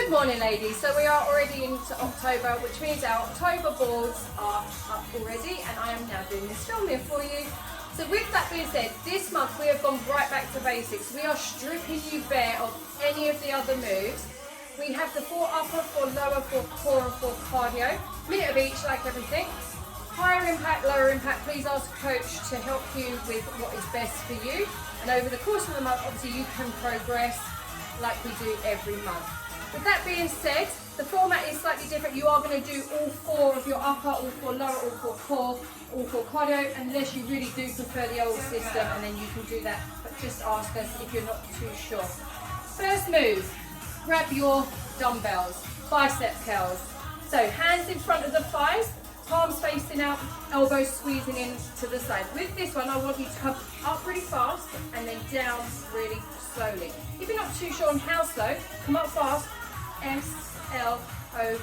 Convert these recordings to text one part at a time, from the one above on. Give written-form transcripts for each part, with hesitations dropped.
Good morning, ladies. So we are already into October, which means our October boards are up already, and I am now doing this film here for you. So with that being said, this month we have gone right back to basics. We are stripping you bare of any of the other moves. We have the 4 upper, 4 lower, 4 core and 4 cardio. Minute of each, like everything. Higher impact, lower impact. Please ask a coach to help you with what is best for you. And over the course of the month, obviously you can progress like we do every month. With that being said, the format is slightly different. You are going to do all 4 of your upper, all 4 lower, all 4 core, all 4 cardio, unless you really do prefer the old system, and then you can do that, but just ask us if you're not too sure. First move, grab your dumbbells, bicep curls. So hands in front of the thighs, palms facing out, elbows squeezing in to the side. With this one, I want you to come up really fast and then down really slowly. If you're not too sure on how slow, come up fast, S-L-O-W.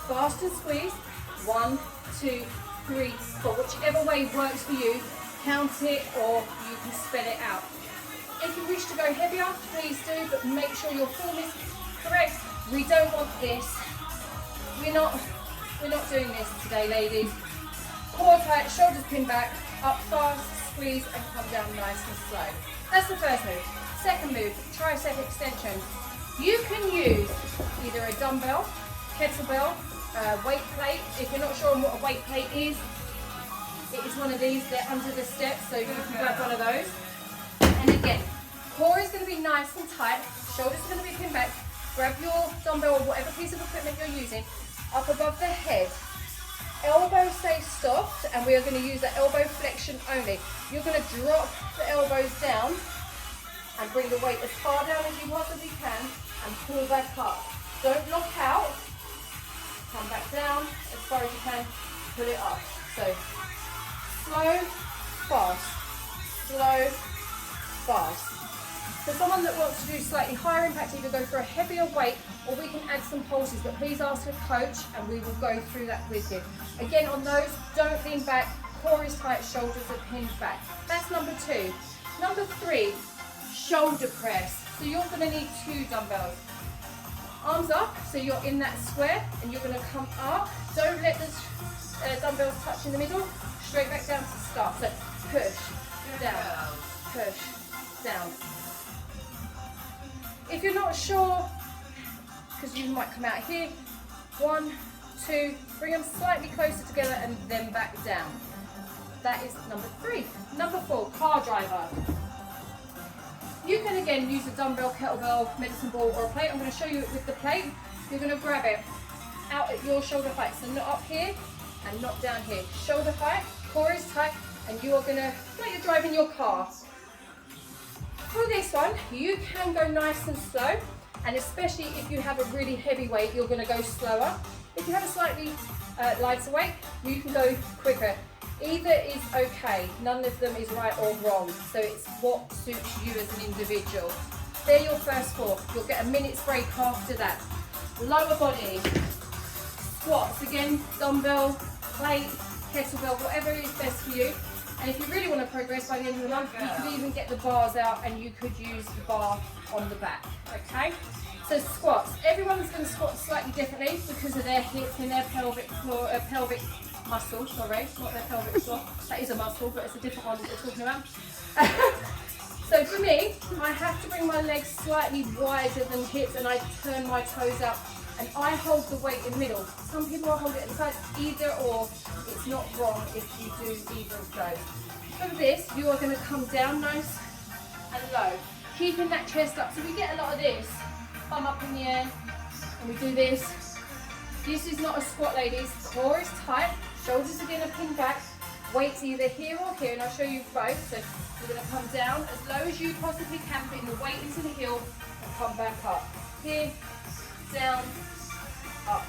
Fast and squeeze, 1, 2, 3, 4. Whichever way works for you, count it or you can spell it out. If you wish to go heavier, please do, but make sure your form is correct. We don't want this. We're not doing this today, ladies. Core tight, shoulders pinned back, up fast, squeeze and come down nice and slow. That's the first move. Second move, tricep extension. You can use either a dumbbell, kettlebell, weight plate. If you're not sure on what a weight plate is, it is one of these. They're under the steps, so you can grab one of those. And again, core is going to be nice and tight, shoulders are going to be pinned back. Grab your dumbbell or whatever piece of equipment you're using up above the head. Elbows stay soft, and we are going to use the elbow flexion only. You're going to drop the elbows down and bring the weight as far down as you possibly can and pull back up. Don't lock out. Come back down as far as you can, pull it up. So slow, fast, slow, fast. For someone that wants to do slightly higher impact, either go for a heavier weight or we can add some pulses, but please ask a coach and we will go through that with you. Again, on those, don't lean back, core is tight, shoulders are pinned back. That's number 2. Number 3, shoulder press. So you're going to need 2 dumbbells. Arms up, so you're in that square and you're going to come up. Don't let the dumbbells touch in the middle, straight back down to start. So push, down, push, down. If you're not sure, because you might come out here, 1, 2, bring them slightly closer together and then back down. That is number 3. Number 4, car driver. You can again use a dumbbell, kettlebell, medicine ball or a plate. I'm going to show you it with the plate. You're going to grab it out at your shoulder height, so not up here and not down here. Shoulder height, core is tight, and you are going to, like you're driving your car. For this one, you can go nice and slow, and especially if you have a really heavy weight, you're going to go slower. If you have a slightly lighter weight, you can go quicker. Either is okay, none of them is right or wrong, so it's what suits you as an individual. They're your first 4. You'll get a minute's break after that. Lower body, squats, again, dumbbell, plate, kettlebell, whatever is best for you. And if you really want to progress by the end of the month, you could even get the bars out and you could use the bar on the back, okay? So squats, everyone's going to squat slightly differently because of their hips and their pelvic floor, pelvic muscle, sorry, not their pelvic floor. That is a muscle, but it's a different one that we're talking about. So for me, I have to bring my legs slightly wider than hips and I turn my toes out and I hold the weight in the middle. Some people will hold it at the side, either or. It's not wrong if you do either of those. For this, you are going to come down nice and low, keeping that chest up. So we get a lot of this, thumb up in the air, and we do this. This is not a squat, ladies. Core is tight, shoulders are going to pin back, weights either here or here, and I'll show you both. So we're going to come down as low as you possibly can, putting the weight into the heel, and come back up. Here, down, up.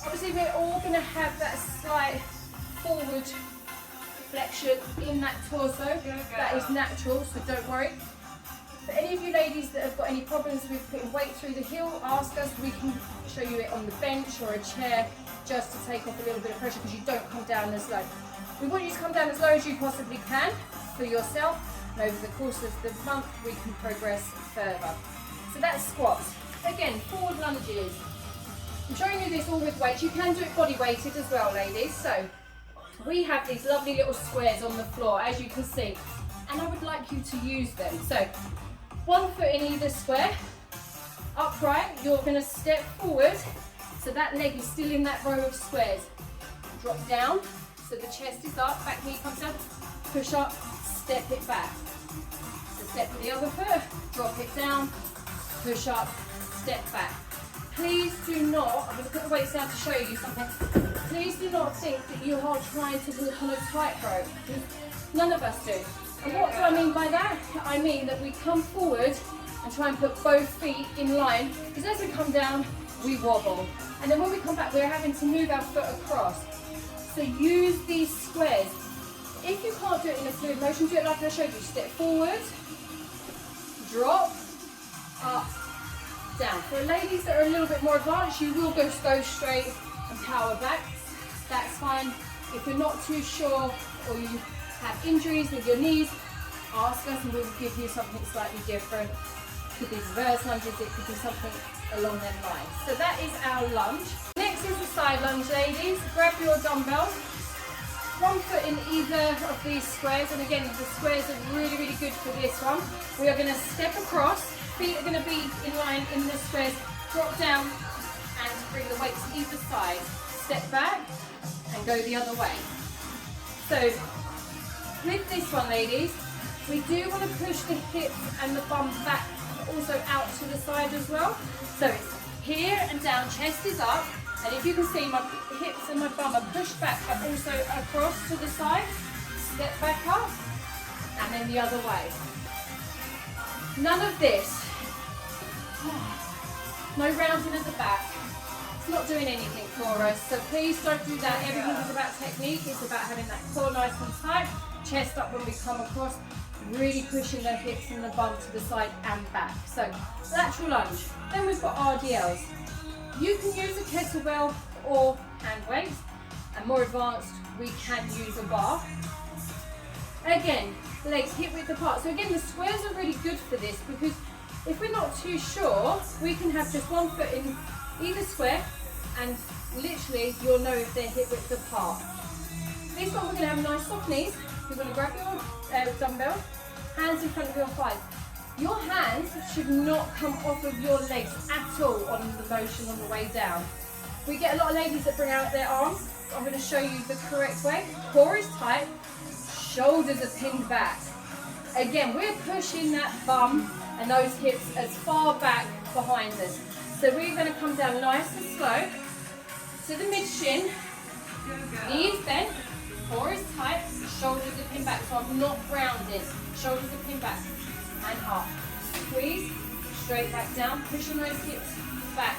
Obviously we're all going to have that slight forward flexion in that torso. That is natural, so don't worry. For any of you ladies that have got any problems with putting weight through the heel, ask us. We can show you it on the bench or a chair just to take off a little bit of pressure because you don't come down as low. We want you to come down as low as you possibly can for yourself, and over the course of the month we can progress further. So that's squats. Again, forward lunges. I'm showing you this all with weights. You can do it body weighted as well, ladies. So we have these lovely little squares on the floor, as you can see, and I would like you to use them. So 1 foot in either square, upright. You're going to step forward, so that leg is still in that row of squares. Drop down, so the chest is up, back knee comes down, push up, step it back. So step with the other foot, drop it down, push up, step back. Please do not, I'm going to put the weights down to show you something. Please do not think that you are trying to walk on a tightrope. None of us do. And what do I mean by that? I mean that we come forward and try and put both feet in line, because as we come down, we wobble. And then when we come back, we're having to move our foot across. So use these squares. If you can't do it in a fluid motion, do it like I showed you. Step forward, drop, up, down. For ladies that are a little bit more advanced, you will go straight and power back. That's fine. If you're not too sure or you have injuries with your knees, ask us and we'll give you something slightly different. It could be reverse lunges, it could be something along them lines. So that is our lunge. Next is the side lunge, ladies. Grab your dumbbells. 1 foot in either of these squares, and again, the squares are really, really good for this one. We are going to step across. Feet are going to be in line in the squares. Drop down and bring the weights to either side. Step back and go the other way. So with this one, ladies, we do want to push the hips and the bum back, but also out to the side as well. So it's here and down, chest is up, and if you can see, my hips and my bum are pushed back, but also across to the side. Step back up, and then the other way. None of this. No rounding at the back. It's not doing anything for us, so please don't do that. Everything is about technique. It's about having that core nice and tight, chest up when we come across, really pushing the hips and the bum to the side and back. So lateral lunge. Then we've got RDLs. You can use a kettlebell or hand weights, and more advanced, we can use a bar. Again, legs hip width apart. So again, the squares are really good for this, because if we're not too sure, we can have just 1 foot in either square, and literally you'll know if they're hip width apart. This one, we're going to have nice soft knees. You're going to grab your dumbbell, hands in front of your thighs. Your hands should not come off of your legs at all on the motion on the way down. We get a lot of ladies that bring out their arms. I'm going to show you the correct way. Core is tight, shoulders are pinned back. Again, we're pushing that bum and those hips as far back behind us. So we're going to come down nice and slow to the mid shin, knees bent, core is tight, shoulders are pinned back. So I'm not rounded, shoulders are pinned back and up. Squeeze, straight back down, pushing those hips back.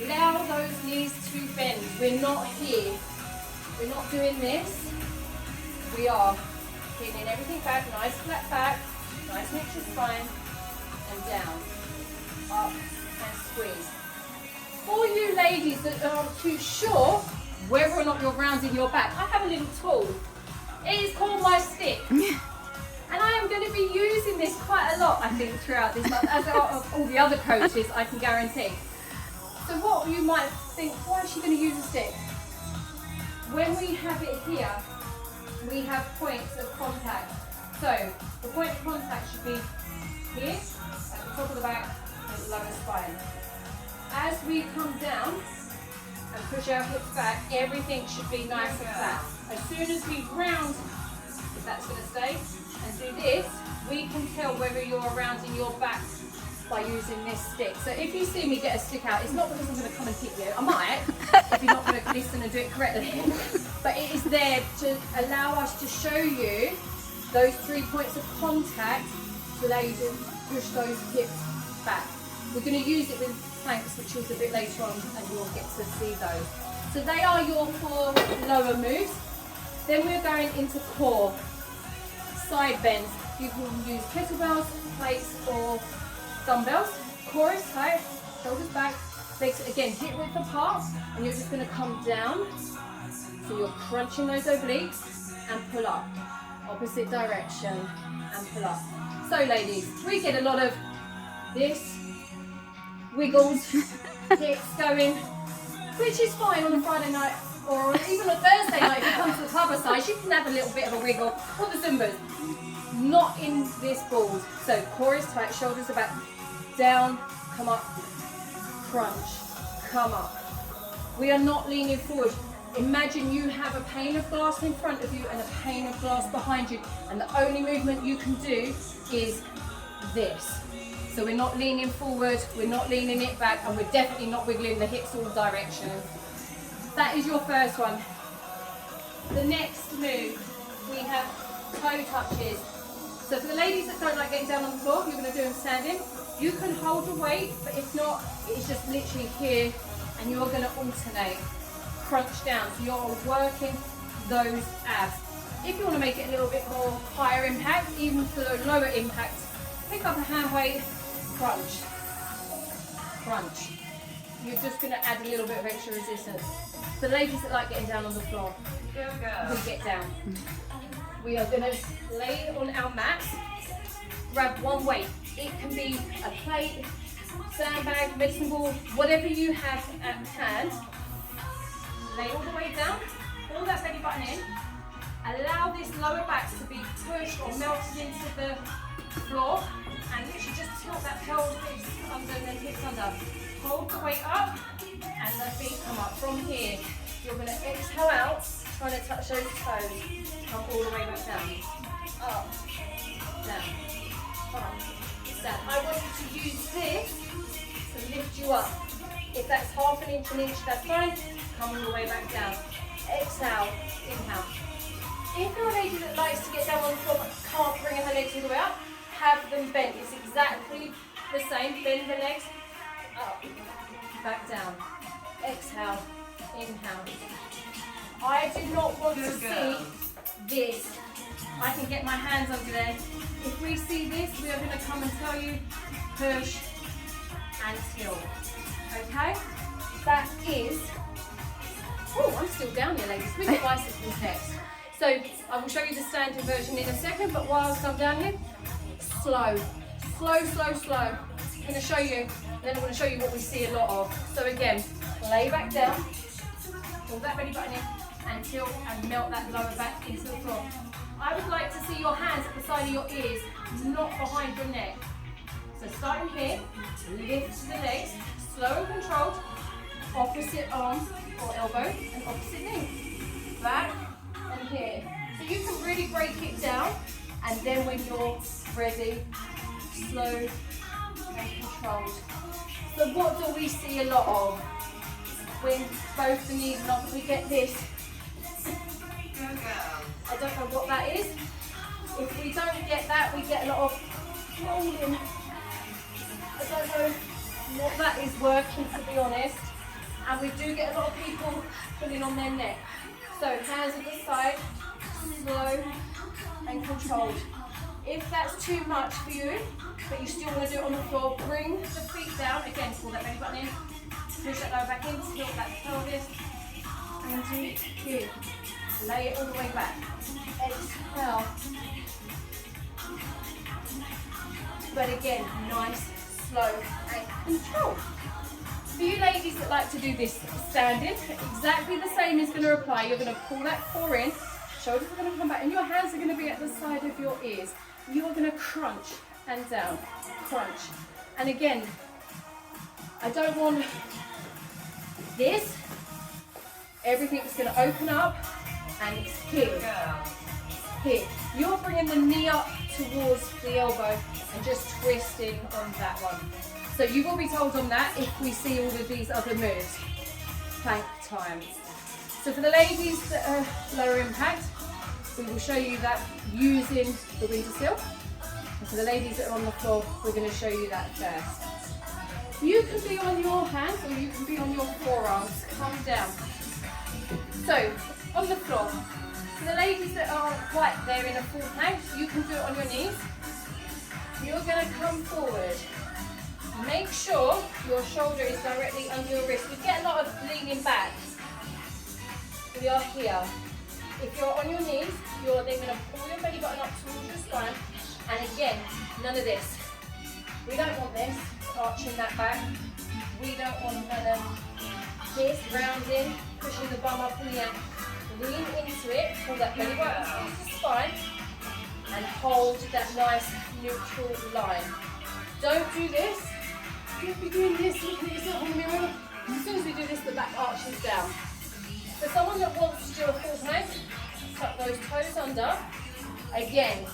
Allow those knees to bend. We're not here, we're not doing this. We are pinning everything back, nice flat back, nice neutral spine, and down, up and squeeze. For you ladies that aren't too sure whether or not you're rounding your back, I have a little tool. It is called my stick. And I am going to be using this quite a lot, I think, throughout this month, as are all the other coaches, I can guarantee. So what you might think, why is she going to use a stick? When we have it here, we have points of contact. So the point of contact should be here, at the top of the back, and the lower spine. As we come down and push our hips back, everything should be nice and flat. As soon as we round, if that's going to stay, and do this, we can tell whether you're rounding your back by using this stick. So if you see me get a stick out, it's not because I'm going to come and hit you. I might, if you're not going to listen and do it correctly. But it is there to allow us to show you those 3 points of contact to allow you to push those hips back. We're going to use it with planks, which is a bit later on, and you'll get to see those. So they are your 4 lower moves. Then we're going into core. Side bends. You can use kettlebells, plates, or dumbbells. Core is tight, shoulders back, legs again hip width apart, and you're just going to come down. So you're crunching those obliques and pull up. Opposite direction and pull up. So ladies, we get a lot of this. wiggles, hips going, which is fine on a Friday night or even a Thursday night. If you come to the club size, you can have a little bit of a wiggle, or the Zumbas. Not in this board. So core is tight, shoulders are back, down, come up, crunch, come up. We are not leaning forward. Imagine you have a pane of glass in front of you and a pane of glass behind you, and the only movement you can do is this. So we're not leaning forward, we're not leaning it back, and we're definitely not wiggling the hips all directions. That is your first one. The next move, we have toe touches. So for the ladies that don't like getting down on the floor, you're going to do them standing. You can hold the weight, but if not, it's just literally here, and you're going to alternate. Crunch down, so you're working those abs. If you want to make it a little bit more higher impact, even for the lower impact, pick up a hand weight, crunch, crunch. You're just going to add a little bit of extra resistance. The ladies that like getting down on the floor, we get down. We are going to lay on our mats, grab one weight. It can be a plate, sandbag, medicine ball, whatever you have at hand. Lay all the way down, pull that belly button in, allow this lower back to be pushed or melted into the floor, and literally just tilt that pelvis under and then hips under. Hold the weight up, and the feet come up. From here, you're going to exhale out, trying to touch those toes. Come all the way back down. Up, down, up, down. I want you to use this to lift you up. If that's half an inch, that's fine. Come all the way back down. Exhale, inhale. If you're a lady that likes to get down on the floor but can't bring her legs all the way up, have them bent. It's exactly the same. Bend the legs, up, back down. Exhale, inhale. I do not want to see this. I can get my hands under there. If we see this, we are going to come and tell you, push and tilt. Okay? That is... Oh, I'm still down here, ladies. We get bicycles next. So I will show you the standing version in a second, but whilst I'm down here, slow. Slow, slow, slow. I'm going to show you, then I'm going to show you what we see a lot of. So again, lay back down, pull that belly button in, and tilt and melt that lower back into the floor. I would like to see your hands at the side of your ears, not behind your neck. So starting here, lift the legs, slow and controlled, opposite arm or elbow and opposite knee. Back and here. So you can really break it down, and then when you're ready, slow and controlled. So what do we see a lot of? When both the knees and up, we get this. I don't know what that is. If we don't get that, we get a lot of rolling. I don't know what that is working, to be honest. And we do get a lot of people pulling on their neck. So hands at the side, slow and controlled. If that's too much for you, but you still want to do it on the floor, bring the feet down. Again, pull that belly button in, push that lower back in, tilt that pelvis, and do here. Lay it all the way back. Exhale. But again, nice, slow, and control. For you ladies that like to do this standing, exactly the same is going to apply. You're going to pull that core in, shoulders are going to come back, and your hands are going to be at the side of your ears. You're going to crunch and down, crunch. And again, I don't want this. Everything's going to open up, and it's here. Here. You're bringing the knee up towards the elbow and just twisting on that one. So you will be told on that if we see all of these other moves. Plank time. So for the ladies that are lower impact, we will show you that using the winter sill. And for the ladies that are on the floor, we're going to show you that first. You can be on your hands or you can be on your forearms. Come down. So on the floor. For the ladies that aren't quite there in a full plank, you can do it on your knees. You're going to come forward. Make sure your shoulder is directly under your wrist. We get a lot of leaning back. We are here. If you're on your knees, you're then going to pull your belly button up towards your spine. And again, none of this. We don't want this, arching that back. Here's rounding, pushing the bum up in the air. Lean into it, pull that belly button towards the spine, and hold that nice neutral line. Don't do this. You'll be doing this, looking at yourself in the mirror. As soon as we do this, the back arches down. For someone that wants to do a full plank, tuck those toes under. Again,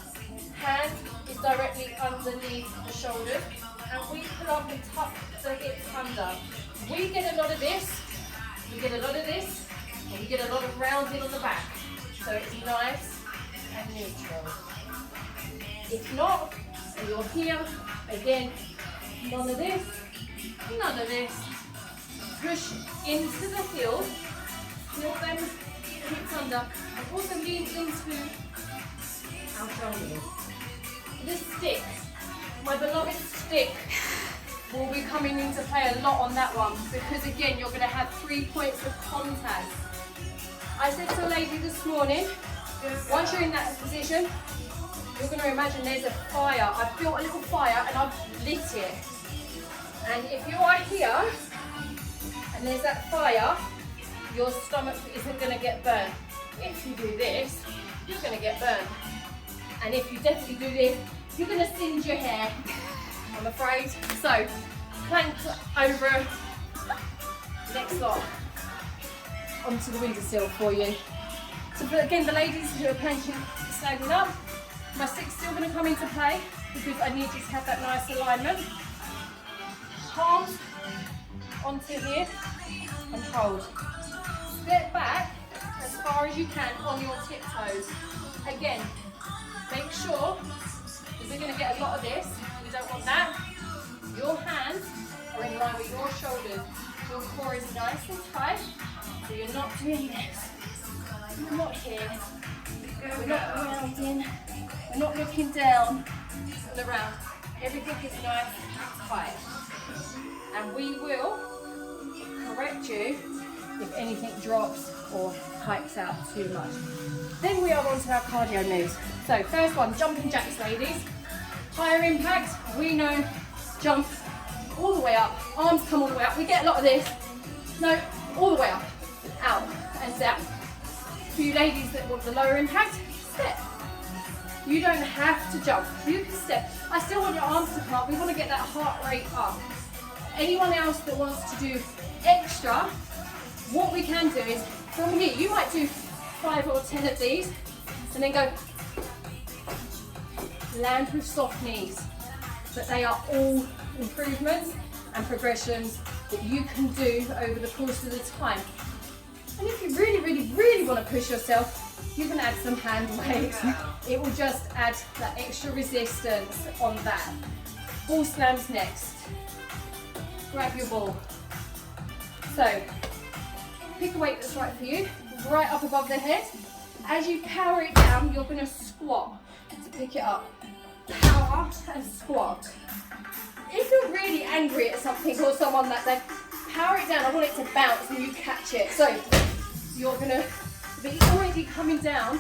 hand is directly underneath the shoulders, and we pull up and tuck the hips under. We get a lot of this, we get a lot of this, and we get a lot of rounding on the back. So it's nice and neutral. If not, and you're here, again, none of this, none of this. Push into the heels, feel them hips under, and also lean into our shoulders. The sticks, my beloved stick, will be coming into play a lot on that one, because again, you're going to have 3 points of contact. I said to a lady this morning, once you're in that position, you're going to imagine there's a fire. I've built a little fire and I've lit it. And if you are here and there's that fire, your stomach isn't going to get burnt. If you do this, you're going to get burnt. And if you definitely do this, you're going to singe your hair, I'm afraid. So, plank over, next lot, onto the windowsill for you. So again, the ladies who are planking, standing up, my stick's still going to come into play because I need you to have that nice alignment. Palms onto here and hold. Step back as far as you can on your tiptoes. Again, make sure, because we're going to get a lot of this, we don't want that. Your hands are in line with your shoulders. Your core is nice and tight, so you're not doing this. You're not here. We're not rounding. We're not looking down and around. Everything is nice and tight. And we will correct you if anything drops or hikes out too much. Then we are on to our cardio moves. So first one, jumping jacks, ladies. Higher impact, we know, jump all the way up, arms come all the way up. We get a lot of this. No, all the way up, out and down. For you ladies that want the lower impact, step. You don't have to jump, you can step. I still want your arms to come up. We want to get that heart rate up. Anyone else that wants to do extra, what we can do is, from here, you might do 5 or 10 of these, and then go, land with soft knees. But they are all improvements and progressions that you can do over the course of the time. And if you really, really, really want to push yourself, you can add some hand weights. It will just add that extra resistance on that. Ball slams next. Grab your ball. So, pick a weight that's right for you, right up above the head. As you power it down, you're going to squat to pick it up. Power and squat. If you're really angry at something or someone that day, power it down. I want it to bounce and you catch it. So you're going to be already coming down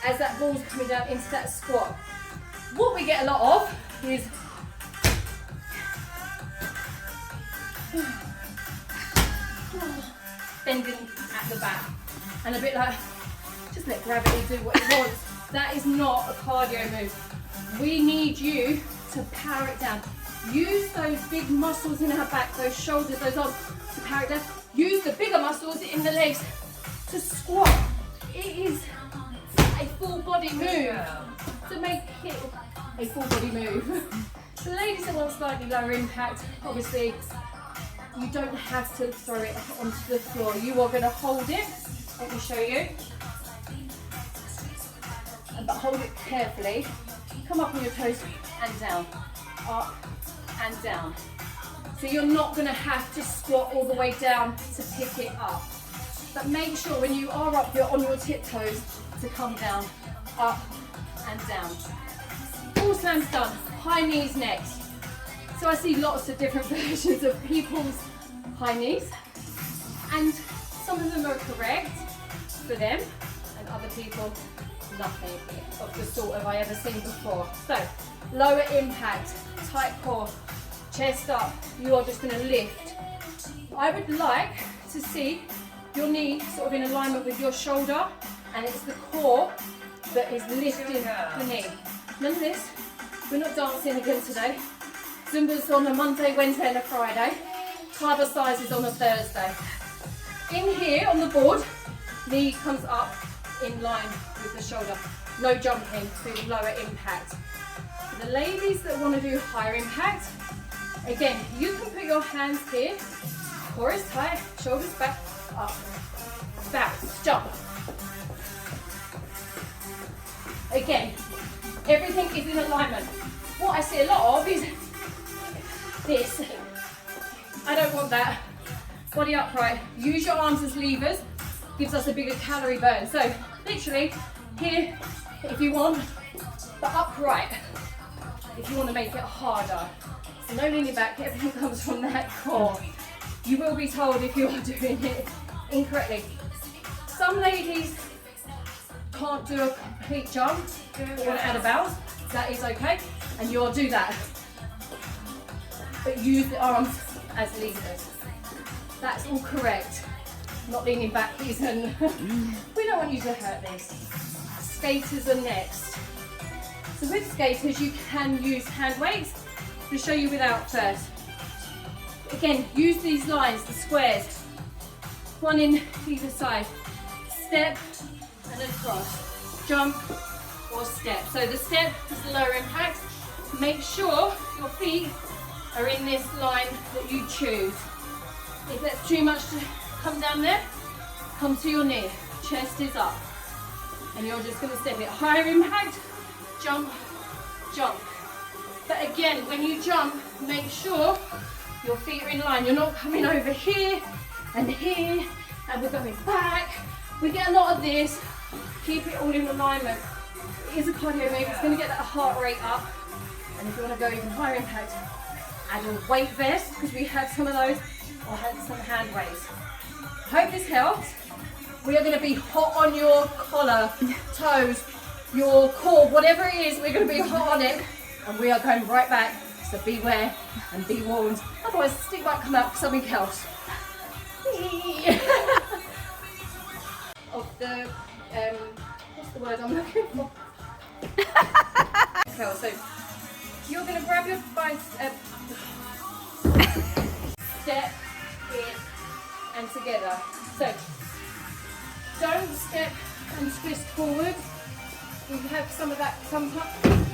as that ball's coming down into that squat. What we get a lot of is bending at the back and a bit like, just let gravity do what it wants. That is not a cardio move. We need you to power it down. Use those big muscles in our back, those shoulders, those arms to power it down. Use the bigger muscles in the legs to squat. It is a full body move to make it a full body move. The ladies that want slightly lower impact, obviously you don't have to throw it onto the floor. You are going to hold it. Let me show you. But hold it carefully. Come up on your toes and down. Up and down. So you're not going to have to squat all the way down to pick it up. But make sure when you are up, you're on your tiptoes to come down, up and down. Ball slams done. High knees next. So I see lots of different versions of people's high knees, and some of them are correct for them, and other people, nothing of the sort of I ever seen before. So, lower impact, tight core, chest up, you are just going to lift. I would like to see your knee sort of in alignment with your shoulder, and it's the core that is lifting the knee. None of this. We're not dancing again today. Zumba's on a Monday, Wednesday and a Friday. Carb is on a Thursday. In here on the board, knee comes up in line with the shoulder. No jumping to lower impact. For the ladies that want to do higher impact, again, you can put your hands here, core is tight, shoulders back, up, bounce, jump. Again, everything is in alignment. What I see a lot of is this. I don't want that. Body upright. Use your arms as levers. Gives us a bigger calorie burn. So literally here, if you want, but upright. If you want to make it harder. So no leaning back. Everything comes from that core. You will be told if you are doing it incorrectly. Some ladies can't do a complete jump or want to add a bounce. That is okay, and you'll do that. But use the arms as levers. That's all correct. Not leaning back isn't. We don't want you to hurt this. Skaters are next. So with skaters, you can use hand weights. To show you without first. Again, use these lines, the squares. One in either side. Step and then cross. Jump or step. So the step is the lower impact. Make sure your feet are in this line that you choose. If that's too much to come down there, come to your knee. Chest is up. And you're just going to step it. Higher impact, jump, jump. But again, when you jump, make sure your feet are in line. You're not coming over here, and we're going back. We get a lot of this. Keep it all in alignment. It is a cardio move. It's going to get that heart rate up. And if you want to go even higher impact, add a weight vest, because we had some of those, or had some hand weights. Hope this helps. We are going to be hot on your collar, toes, your core, whatever it is, we're going to be hot on it. And we are going right back. So beware and be warned. Otherwise, the stick might come out for something else. Of the, what's the word I'm looking for? Okay, so you're going to grab your bicep, step in and together. So don't step and twist forward. We have some of that sometimes.